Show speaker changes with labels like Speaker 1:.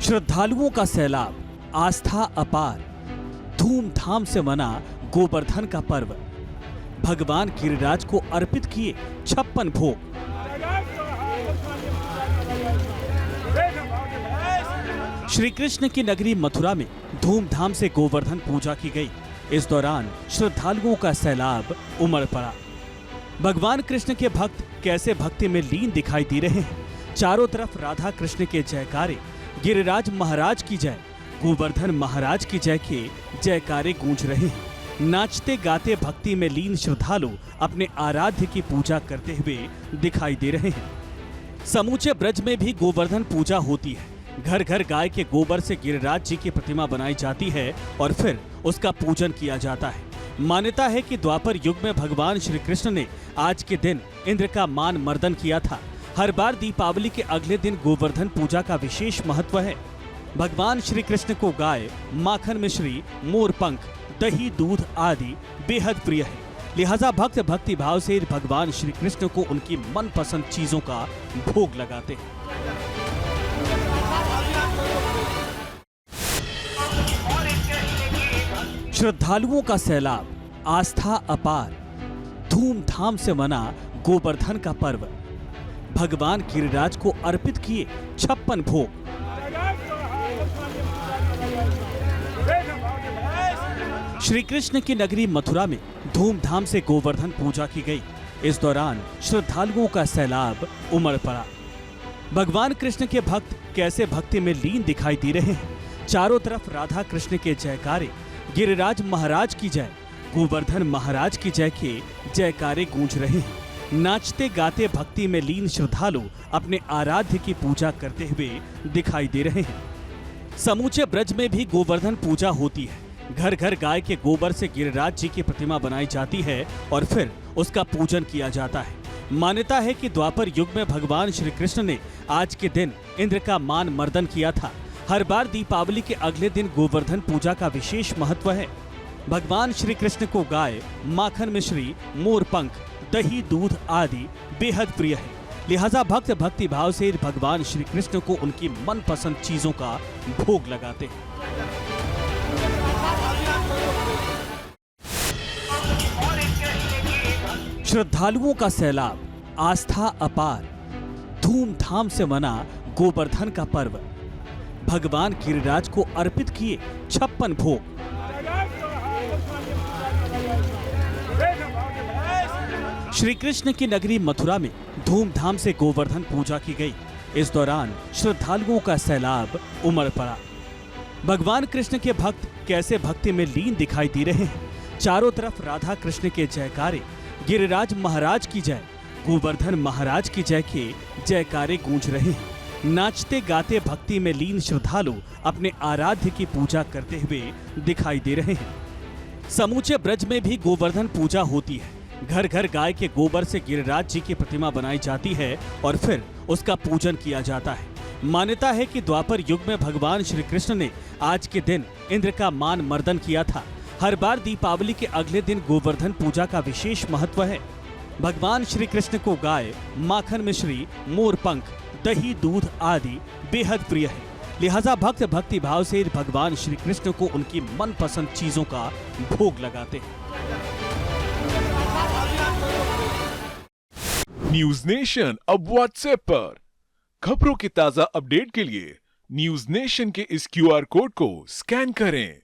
Speaker 1: श्रद्धालुओं का सैलाब, आस्था अपार, धूमधाम से मना गोवर्धन का पर्व। भगवान गिरिराज को अर्पित किए 56 भोग। श्री कृष्ण की नगरी मथुरा में धूमधाम से गोवर्धन पूजा की गई। इस दौरान श्रद्धालुओं का सैलाब उमड़ पड़ा। भगवान कृष्ण के भक्त कैसे भक्ति में लीन दिखाई दे रहे हैं। चारों तरफ राधा कृष्ण के जयकारे, गिरिराज महाराज की जय, गोवर्धन महाराज की जय के जयकारे गूंज रहे हैं। नाचते गाते भक्ति में लीन श्रद्धालु अपने आराध्य की पूजा करते हुए दिखाई दे रहे हैं। समूचे ब्रज में भी गोवर्धन पूजा होती है। घर घर गाय के गोबर से गिरिराज जी की प्रतिमा बनाई जाती है और फिर उसका पूजन किया जाता है। मान्यता है कि द्वापर युग में भगवान श्री कृष्ण ने आज के दिन इंद्र का मान मर्दन किया था। हर बार दीपावली के अगले दिन गोवर्धन पूजा का विशेष महत्व है। भगवान श्री कृष्ण को गाय, माखन मिश्री, मोर पंख, दही, दूध आदि बेहद प्रिय है। लिहाजा भक्त भक्ति भाव से भगवान श्री कृष्ण को उनकी मनपसंद चीजों का भोग लगाते हैं। श्रद्धालुओं का सैलाब, आस्था अपार, धूमधाम से मना गोवर्धन का पर्व। भगवान गिरिराज को अर्पित किए 56 भोग। श्री कृष्ण की नगरी मथुरा में धूमधाम से गोवर्धन पूजा की गई। इस दौरान श्रद्धालुओं का सैलाब उमड़ पड़ा। भगवान कृष्ण के भक्त कैसे भक्ति में लीन दिखाई दे रहे हैं। चारों तरफ राधा कृष्ण के जयकारे, गिरिराज महाराज की जय, गोवर्धन महाराज की जय के जयकारे गूंज रहे हैं। नाचते गाते भक्ति में लीन श्रद्धालु अपने आराध्य की पूजा करते हुए दिखाई दे रहे हैं। समूचे ब्रज में भी गोवर्धन पूजा होती है। घर घर गाय के गोबर से गिरिराज जी की प्रतिमा बनाई जाती है और फिर उसका पूजन किया जाता है। मान्यता है कि द्वापर युग में भगवान श्री कृष्ण ने आज के दिन इंद्र का मान मर्दन किया था। हर बार दीपावली के अगले दिन गोवर्धन पूजा का विशेष महत्व है। भगवान श्री कृष्ण को गाय, माखन मिश्री, मोर पंख, दही, दूध आदि बेहद प्रिय है। लिहाजा भक्त भक्ति भाव से भगवान श्री कृष्ण को उनकी मनपसंद चीजों का भोग लगाते हैं। श्रद्धालुओं का सैलाब, आस्था अपार, धूमधाम से मना गोवर्धन का पर्व। भगवान गिरिराज को अर्पित किए 56 भोग। श्री कृष्ण की नगरी मथुरा में धूमधाम से गोवर्धन पूजा की गई। इस दौरान श्रद्धालुओं का सैलाब उमड़ पड़ा। भगवान कृष्ण के भक्त कैसे भक्ति में लीन दिखाई दे रहे हैं। चारों तरफ राधा कृष्ण के जयकारे, गिरिराज महाराज की जय, गोवर्धन महाराज की जय के जयकारे गूंज रहे हैं। नाचते गाते भक्ति में लीन श्रद्धालु अपने आराध्य की पूजा करते हुए दिखाई दे रहे हैं। समूचे ब्रज में भी गोवर्धन पूजा होती है। घर घर गाय के गोबर से गिरिराज जी की प्रतिमा बनाई जाती है और फिर उसका पूजन किया जाता है। मान्यता है कि द्वापर युग में भगवान श्री कृष्ण ने आज के दिन इंद्र का मान मर्दन किया था। हर बार दीपावली के अगले दिन गोवर्धन पूजा का विशेष महत्व है। भगवान श्री कृष्ण को गाय, माखन मिश्री, मोर पंख, दही, दूध आदि बेहद प्रिय है। लिहाजा भक्त भक्ति भाव से भगवान श्री कृष्ण को उनकी मनपसंद चीजों का भोग लगाते हैं।
Speaker 2: न्यूज नेशन अब व्हाट्सएप पर खबरों की ताजा अपडेट के लिए न्यूज नेशन के इस क्यूआर कोड को स्कैन करें।